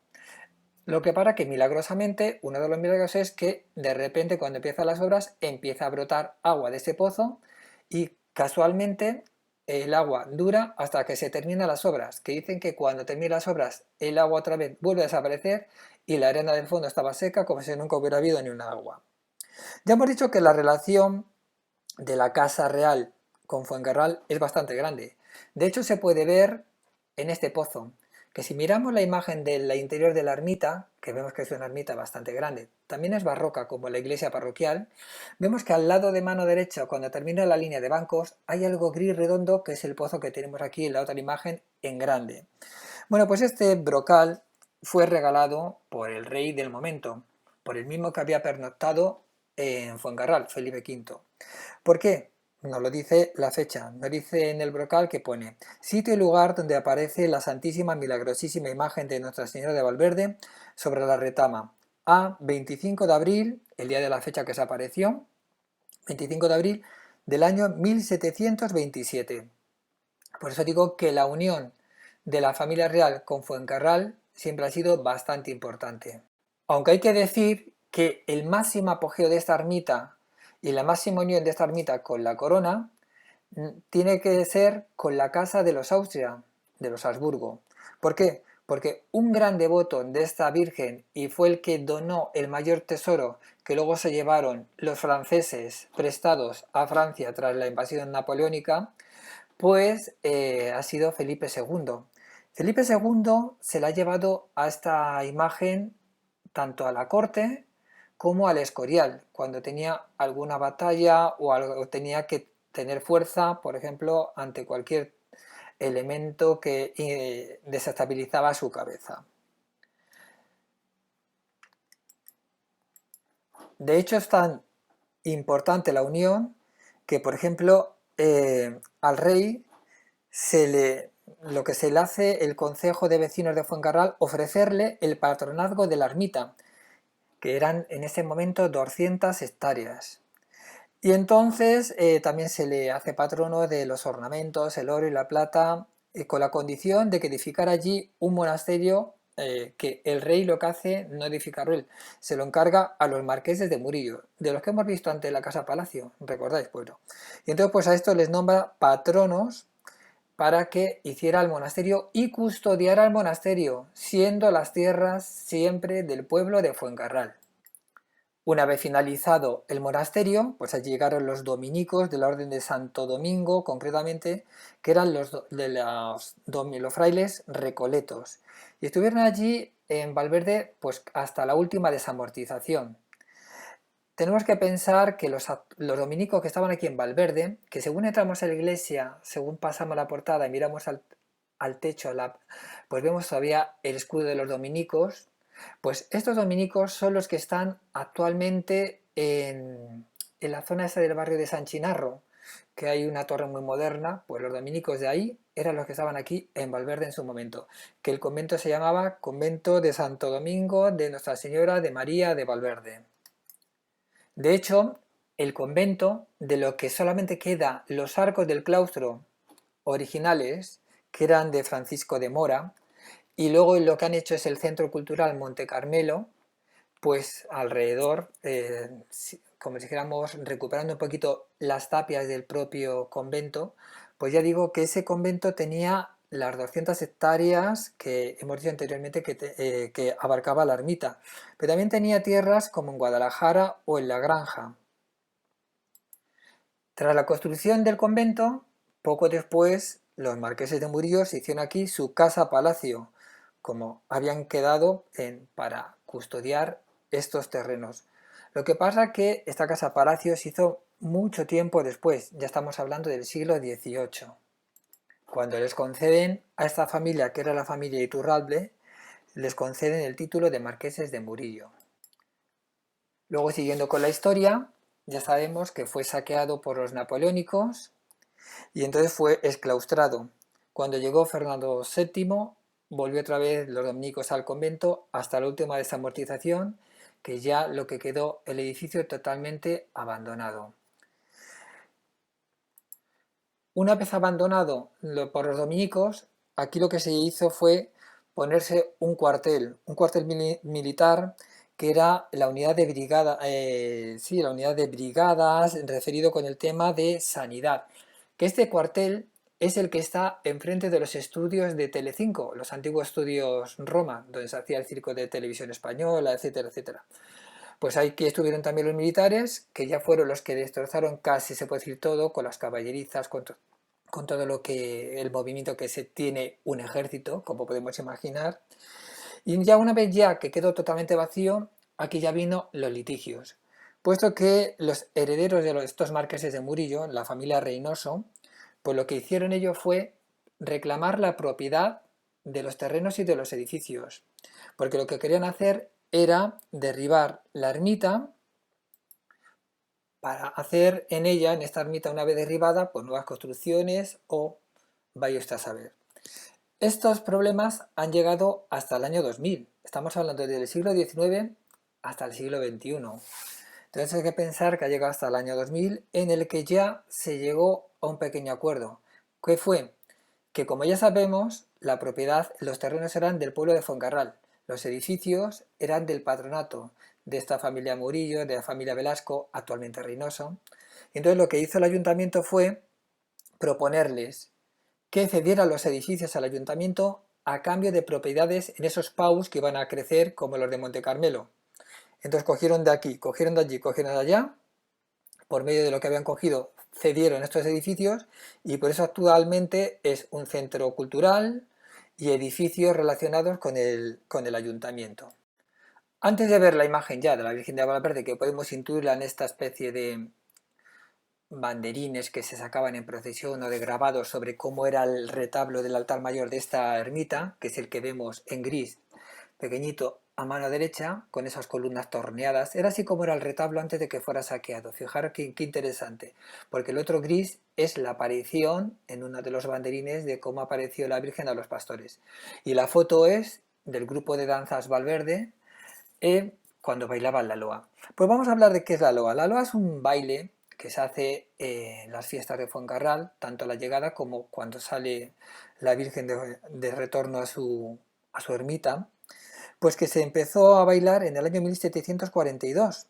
Lo que para que milagrosamente, uno de los milagros es que de repente cuando empiezan las obras empieza a brotar agua de ese pozo y casualmente el agua dura hasta que se terminan las obras, que dicen que cuando terminan las obras el agua otra vez vuelve a desaparecer y la arena del fondo estaba seca como si nunca hubiera habido ni una agua. Ya hemos dicho que la relación de la Casa Real con Fuencarral es bastante grande. De hecho se puede ver en este pozo, que si miramos la imagen del interior de la ermita, que vemos que es una ermita bastante grande, también es barroca como la iglesia parroquial, vemos que al lado de mano derecha, cuando termina la línea de bancos, hay algo gris redondo que es el pozo que tenemos aquí en la otra imagen en grande. Bueno, pues este brocal fue regalado por el rey del momento, por el mismo que había pernoctado en Fuencarral, Felipe V. ¿Por qué? Nos lo dice la fecha, nos dice en el brocal que pone sitio y lugar donde aparece la santísima milagrosísima imagen de Nuestra Señora de Valverde sobre la retama. A 25 de abril, el día de la fecha que se apareció, 25 de abril del año 1727. Por eso digo que la unión de la familia real con Fuencarral siempre ha sido bastante importante. Aunque hay que decir que el máximo apogeo de esta ermita y la máxima unión de esta ermita con la corona tiene que ser con la casa de los Austria, de los Habsburgo. ¿Por qué? Porque un gran devoto de esta Virgen, y fue el que donó el mayor tesoro que luego se llevaron los franceses prestados a Francia tras la invasión napoleónica, pues ha sido Felipe II. Felipe II se la ha llevado a esta imagen tanto a la corte como al Escorial, cuando tenía alguna batalla o tenía que tener fuerza, por ejemplo, ante cualquier elemento que desestabilizaba su cabeza. De hecho, es tan importante la unión que, por ejemplo, al rey lo que se le hace el Concejo de Vecinos de Fuencarral, ofrecerle el patronazgo de la ermita, que eran en ese momento 200 hectáreas. Y entonces también se le hace patrono de los ornamentos, el oro y la plata, con la condición de que edificara allí un monasterio que el rey lo que hace no edificarlo él, se lo encarga a los marqueses de Murillo, de los que hemos visto ante la Casa Palacio, ¿recordáis? Bueno, y entonces pues a esto les nombra patronos para que hiciera el monasterio y custodiara el monasterio, siendo las tierras siempre del pueblo de Fuencarral. Una vez finalizado el monasterio, pues allí llegaron los dominicos de la Orden de Santo Domingo, concretamente, que eran los frailes recoletos. Y estuvieron allí en Valverde pues hasta la última desamortización. Tenemos que pensar que los dominicos que estaban aquí en Valverde, que según entramos a la iglesia, según pasamos la portada y miramos al techo, pues vemos todavía el escudo de los dominicos. Pues estos dominicos son los que están actualmente en la zona esa del barrio de San Chinarro, que hay una torre muy moderna. Pues los dominicos de ahí eran los que estaban aquí en Valverde en su momento, que el convento se llamaba Convento de Santo Domingo de Nuestra Señora de María de Valverde. De hecho, el convento, de lo que solamente queda los arcos del claustro originales, que eran de Francisco de Mora, y luego lo que han hecho es el Centro Cultural Monte Carmelo, pues alrededor, como si dijéramos, recuperando un poquito las tapias del propio convento, pues ya digo que ese convento tenía las 200 hectáreas que hemos dicho anteriormente que abarcaba la ermita, pero también tenía tierras como en Guadalajara o en La Granja. Tras la construcción del convento, poco después los marqueses de Murillo se hicieron aquí su casa-palacio, como habían quedado para custodiar estos terrenos. Lo que pasa es que esta casa-palacio se hizo mucho tiempo después, ya estamos hablando del siglo XVIII, cuando les conceden a esta familia, que era la familia Iturralde, les conceden el título de marqueses de Murillo. Luego, siguiendo con la historia, ya sabemos que fue saqueado por los napoleónicos y entonces fue exclaustrado. Cuando llegó Fernando VII, volvió otra vez los dominicos al convento hasta la última desamortización, que ya lo que quedó el edificio totalmente abandonado. Una vez abandonado por los dominicos, aquí lo que se hizo fue ponerse un cuartel militar, que era la unidad de brigada, la unidad de brigadas, referido con el tema de sanidad. Que este cuartel es el que está enfrente de los estudios de Telecinco, los antiguos estudios Roma, donde se hacía el circo de televisión española, etcétera, etcétera. Pues aquí estuvieron también los militares, que ya fueron los que destrozaron casi, se puede decir todo, con las caballerizas, con todo lo que el movimiento que se tiene un ejército, como podemos imaginar. Y ya una vez ya que quedó totalmente vacío, aquí ya vino los litigios, puesto que los herederos de estos marqueses de Murillo, la familia Reynoso, pues lo que hicieron ellos fue reclamar la propiedad de los terrenos y de los edificios, porque lo que querían hacer era derribar la ermita para hacer en ella, en esta ermita una vez derribada, pues nuevas construcciones o vaya usted a saber. Estos problemas han llegado hasta el año 2000. Estamos hablando desde el siglo XIX hasta el siglo XXI. Entonces hay que pensar que ha llegado hasta el año 2000 en el que ya se llegó a un pequeño acuerdo. ¿Qué fue? Que como ya sabemos, la propiedad, los terrenos eran del pueblo de Fuencarral, los edificios eran del patronato de esta familia Murillo, de la familia Velasco, actualmente Reynoso. Entonces lo que hizo el ayuntamiento fue proponerles que cedieran los edificios al ayuntamiento a cambio de propiedades en esos PAUs que iban a crecer como los de Monte Carmelo. Entonces cogieron de aquí, cogieron de allí, cogieron de allá, por medio de lo que habían cogido cedieron estos edificios y por eso actualmente es un centro cultural y edificios relacionados con el ayuntamiento. Antes de ver la imagen ya de la Virgen de Valverde, que podemos intuirla en esta especie de banderines que se sacaban en procesión o de grabados sobre cómo era el retablo del altar mayor de esta ermita, que es el que vemos en gris, pequeñito a mano derecha, con esas columnas torneadas. Era así como era el retablo antes de que fuera saqueado. Fijaros qué interesante, porque el otro gris es la aparición en uno de los banderines de cómo apareció la Virgen a los pastores. Y la foto es del grupo de danzas Valverde cuando bailaban la loa. Pues vamos a hablar de qué es la loa. La loa es un baile que se hace en las fiestas de Fuencarral, tanto a la llegada como cuando sale la Virgen de retorno a su ermita, pues que se empezó a bailar en el año 1742,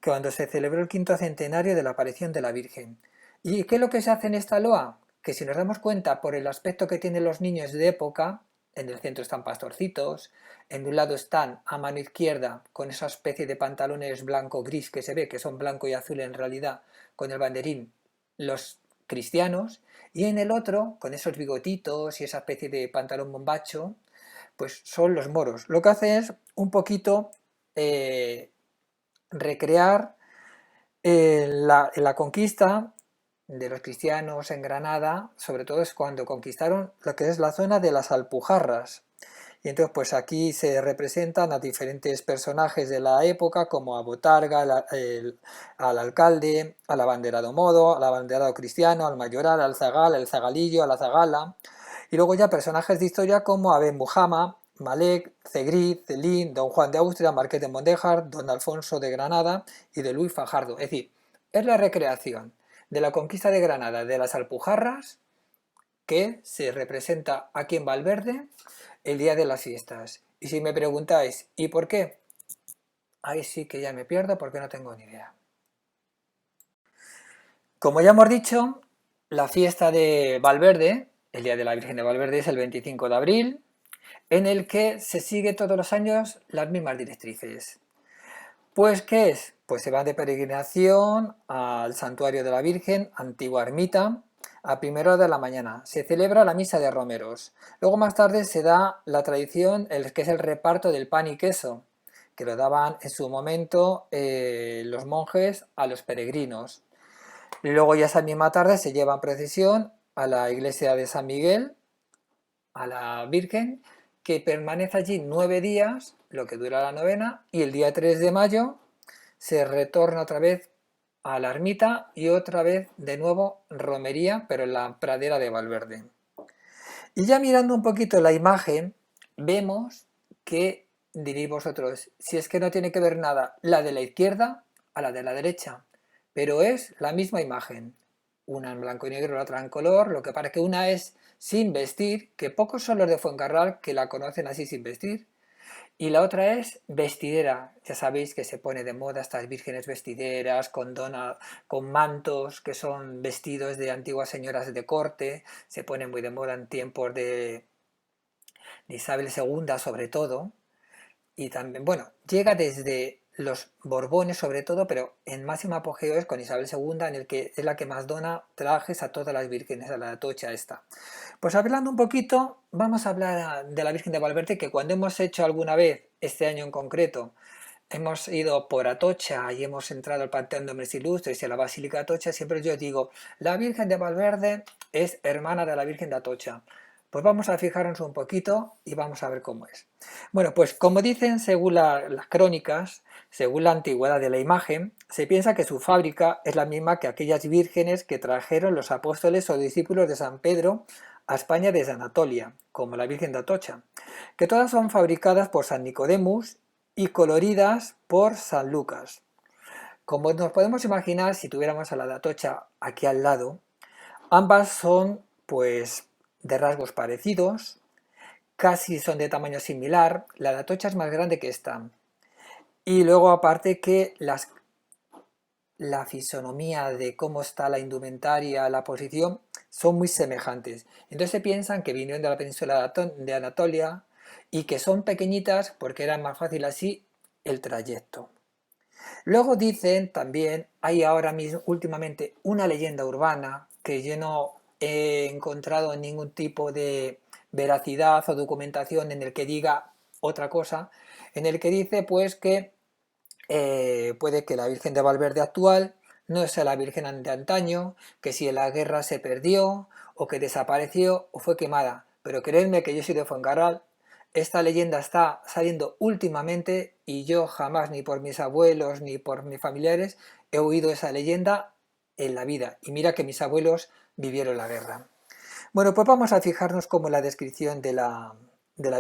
cuando se celebró el quinto centenario de la aparición de la Virgen. ¿Y qué es lo que se hace en esta loa? Que si nos damos cuenta por el aspecto que tienen los niños de época, en el centro están pastorcitos, en un lado están a mano izquierda con esa especie de pantalones blanco-gris que se ve, que son blanco y azul en realidad, con el banderín, los cristianos, y en el otro, con esos bigotitos y esa especie de pantalón bombacho, pues son los moros. Lo que hace es un poquito recrear la conquista de los cristianos en Granada, sobre todo es cuando conquistaron lo que es la zona de las Alpujarras. Y entonces pues aquí se representan a diferentes personajes de la época, como a Botarga, al alcalde, al abanderado modo, al abanderado cristiano, al mayoral, al zagal, al zagalillo, a la zagala. Y luego ya personajes de historia como Aben Mujama, Malek, Cegrí, Celín, Don Juan de Austria, Marqués de Mondéjar, Don Alfonso de Granada y de Luis Fajardo. Es decir, es la recreación de la conquista de Granada de las Alpujarras que se representa aquí en Valverde el día de las fiestas. Y si me preguntáis, ¿y por qué? Ahí sí que ya me pierdo porque no tengo ni idea. Como ya hemos dicho, la fiesta de Valverde, el día de la Virgen de Valverde, es el 25 de abril, en el que se sigue todos los años las mismas directrices. Pues, ¿qué es? Pues se va de peregrinación al santuario de la Virgen, antigua ermita, a primera hora de la mañana. Se celebra la misa de romeros. Luego más tarde se da la tradición, que es el reparto del pan y queso, que lo daban en su momento los monjes a los peregrinos. Luego ya esa misma tarde se lleva en procesión a la iglesia de San Miguel, a la Virgen, que permanece allí 9 días, lo que dura la novena, y el día 3 de mayo se retorna otra vez a la ermita y otra vez de nuevo romería, pero en la pradera de Valverde. Y ya mirando un poquito la imagen, vemos que, diréis vosotros, si es que no tiene que ver nada la de la izquierda a la de la derecha, pero es la misma imagen, una en blanco y negro, la otra en color, lo que pasa es que una es sin vestir, que pocos son los de Fuencarral que la conocen así sin vestir, y la otra es vestidera. Ya sabéis que se pone de moda estas vírgenes vestideras con mantos que son vestidos de antiguas señoras de corte. Se pone muy de moda en tiempos de Isabel II sobre todo. Y también, bueno, llega desde los Borbones sobre todo, pero en máximo apogeo es con Isabel II, en el que es la que más dona trajes a todas las vírgenes, a la tocha esta. Pues hablando un poquito, vamos a hablar de la Virgen de Valverde, que cuando hemos hecho alguna vez, este año en concreto, hemos ido por Atocha y hemos entrado al Panteón de Hombres Ilustres y a la Basílica de Atocha, siempre yo digo, la Virgen de Valverde es hermana de la Virgen de Atocha. Pues vamos a fijarnos un poquito y vamos a ver cómo es. Bueno, pues como dicen según las crónicas, según la antigüedad de la imagen, se piensa que su fábrica es la misma que aquellas vírgenes que trajeron los apóstoles o discípulos de San Pedro a España desde Anatolia, como la Virgen de Atocha, que todas son fabricadas por San Nicodemus y coloridas por San Lucas. Como nos podemos imaginar, si tuviéramos a la de Atocha aquí al lado, ambas son pues de rasgos parecidos, casi son de tamaño similar, la de Atocha es más grande que esta. Y luego aparte que la fisonomía de cómo está la indumentaria, la posición, son muy semejantes. Entonces se piensan que vinieron de la península de Anatolia y que son pequeñitas porque era más fácil así el trayecto. Luego dicen también, hay ahora mismo últimamente una leyenda urbana que yo no he encontrado ningún tipo de veracidad o documentación en el que diga otra cosa, en el que dice pues que puede que la Virgen de Valverde actual no sea la Virgen de antaño, que si en la guerra se perdió o que desapareció o fue quemada. Pero creedme que yo soy de Fuencarral, esta leyenda está saliendo últimamente y yo jamás, ni por mis abuelos ni por mis familiares, he oído esa leyenda en la vida. Y mira que mis abuelos vivieron la guerra. Bueno, pues vamos a fijarnos como la descripción de la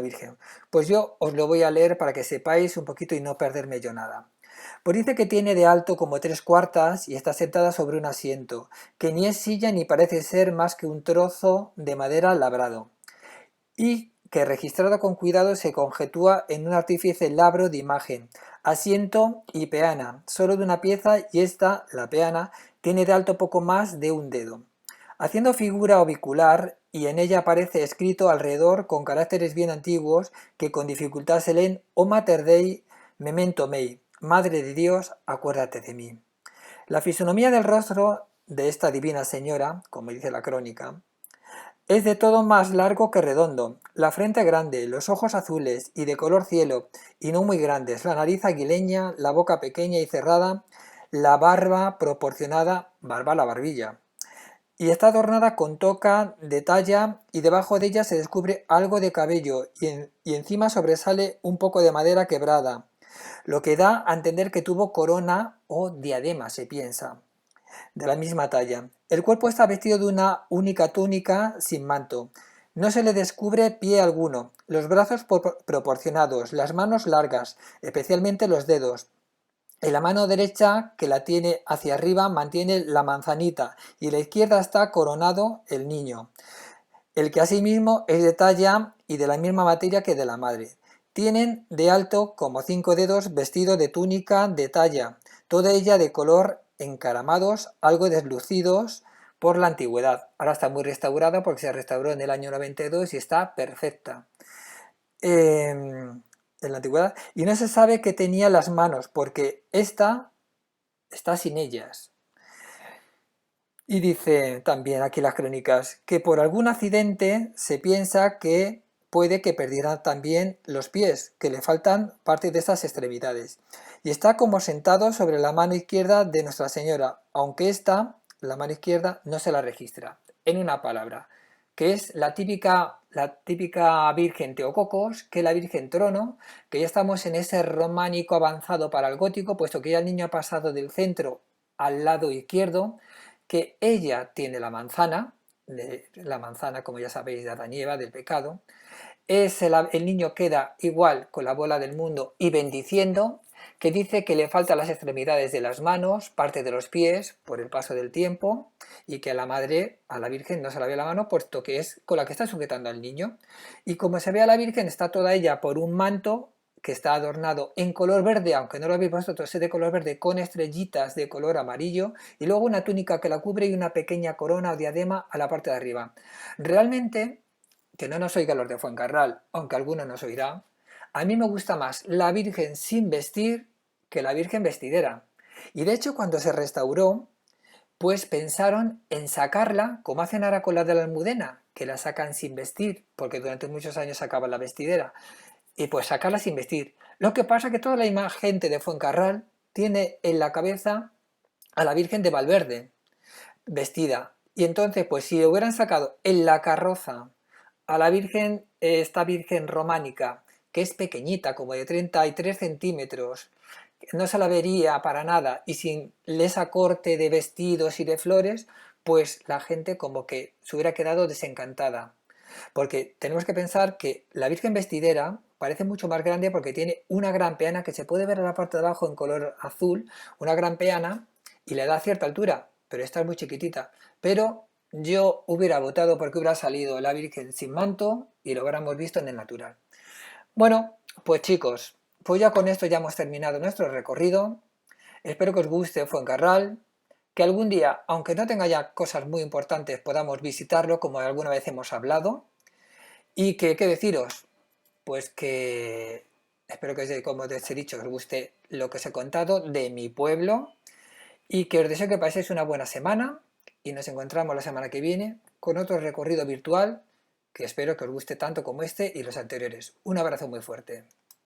Virgen. Pues yo os lo voy a leer para que sepáis un poquito y no perderme yo nada. Pues dice que tiene de alto como 3 cuartas y está sentada sobre un asiento, que ni es silla ni parece ser más que un trozo de madera labrado, y que registrado con cuidado se conjetúa en un artífice labro de imagen, asiento y peana, solo de una pieza, y esta, la peana, tiene de alto poco más de un dedo, haciendo figura ovicular, y en ella aparece escrito alrededor con caracteres bien antiguos que con dificultad se leen: O Mater Dei, memento mei, Madre de Dios, acuérdate de mí. La fisonomía del rostro de esta divina señora, como dice la crónica, es de todo más largo que redondo, la frente grande, los ojos azules y de color cielo, y no muy grandes, la nariz aguileña, la boca pequeña y cerrada, la barba proporcionada, barba la barbilla, y está adornada con toca de talla, y debajo de ella se descubre algo de cabello, y encima sobresale un poco de madera quebrada, lo que da a entender que tuvo corona o diadema, se piensa, de la misma talla. El cuerpo está vestido de una única túnica sin manto. No se le descubre pie alguno, los brazos proporcionados, las manos largas, especialmente los dedos. En la mano derecha, que la tiene hacia arriba, mantiene la manzanita, y en la izquierda está coronado el niño, el que asimismo es de talla y de la misma materia que de la madre. Tienen de alto como 5 dedos, vestido de túnica de talla, toda ella de color encaramados, algo deslucidos por la antigüedad. Ahora está muy restaurada porque se restauró en el año 92 y está perfecta. En la antigüedad. Y no se sabe qué tenía las manos porque esta está sin ellas. Y dice también aquí las crónicas que por algún accidente se piensa que puede que perdiera también los pies, que le faltan parte de estas extremidades. Y está como sentado sobre la mano izquierda de Nuestra Señora, aunque esta, la mano izquierda, no se la registra. En una palabra, que es la típica Virgen Teococos, que es la Virgen Trono, que ya estamos en ese románico avanzado para el gótico, puesto que ya el niño ha pasado del centro al lado izquierdo, que ella tiene la manzana, como ya sabéis, de Adán y Eva, del pecado. El niño queda igual con la bola del mundo y bendiciendo, que dice que le faltan las extremidades de las manos, parte de los pies, por el paso del tiempo, y que a la madre, a la Virgen, no se la ve la mano, puesto que es con la que está sujetando al niño. Y como se ve a la Virgen, está toda ella por un manto que está adornado en color verde, aunque no lo habéis vosotros, es de color verde, con estrellitas de color amarillo, y luego una túnica que la cubre y una pequeña corona o diadema a la parte de arriba. Realmente, que no nos oigan los de Fuencarral, aunque alguno nos oirá, a mí me gusta más la Virgen sin vestir que la Virgen vestidera. Y de hecho, cuando se restauró, pues pensaron en sacarla, como hacen ahora con la de la Almudena, que la sacan sin vestir, porque durante muchos años sacaban la vestidera, y pues sacarla sin vestir. Lo que pasa es que toda la gente de Fuencarral tiene en la cabeza a la Virgen de Valverde, vestida. Y entonces, pues si hubieran sacado en la carroza a la Virgen, esta Virgen románica, que es pequeñita, como de 33 centímetros, no se la vería para nada, y sin esa corte de vestidos y de flores, pues la gente como que se hubiera quedado desencantada. Porque tenemos que pensar que la Virgen Vestidera parece mucho más grande porque tiene una gran peana que se puede ver en la parte de abajo en color azul, una gran peana, y le da cierta altura, pero esta es muy chiquitita. Pero yo hubiera votado porque hubiera salido la Virgen sin manto y lo hubiéramos visto en el natural. Bueno, pues chicos, pues ya con esto ya hemos terminado nuestro recorrido. Espero que os guste Fuencarral, que algún día, aunque no tenga ya cosas muy importantes, podamos visitarlo como alguna vez hemos hablado. Y que, ¿qué deciros? Pues que espero que, como os he dicho, os guste lo que os he contado de mi pueblo y que os deseo que paséis una buena semana y nos encontramos la semana que viene con otro recorrido virtual que espero que os guste tanto como este y los anteriores. Un abrazo muy fuerte.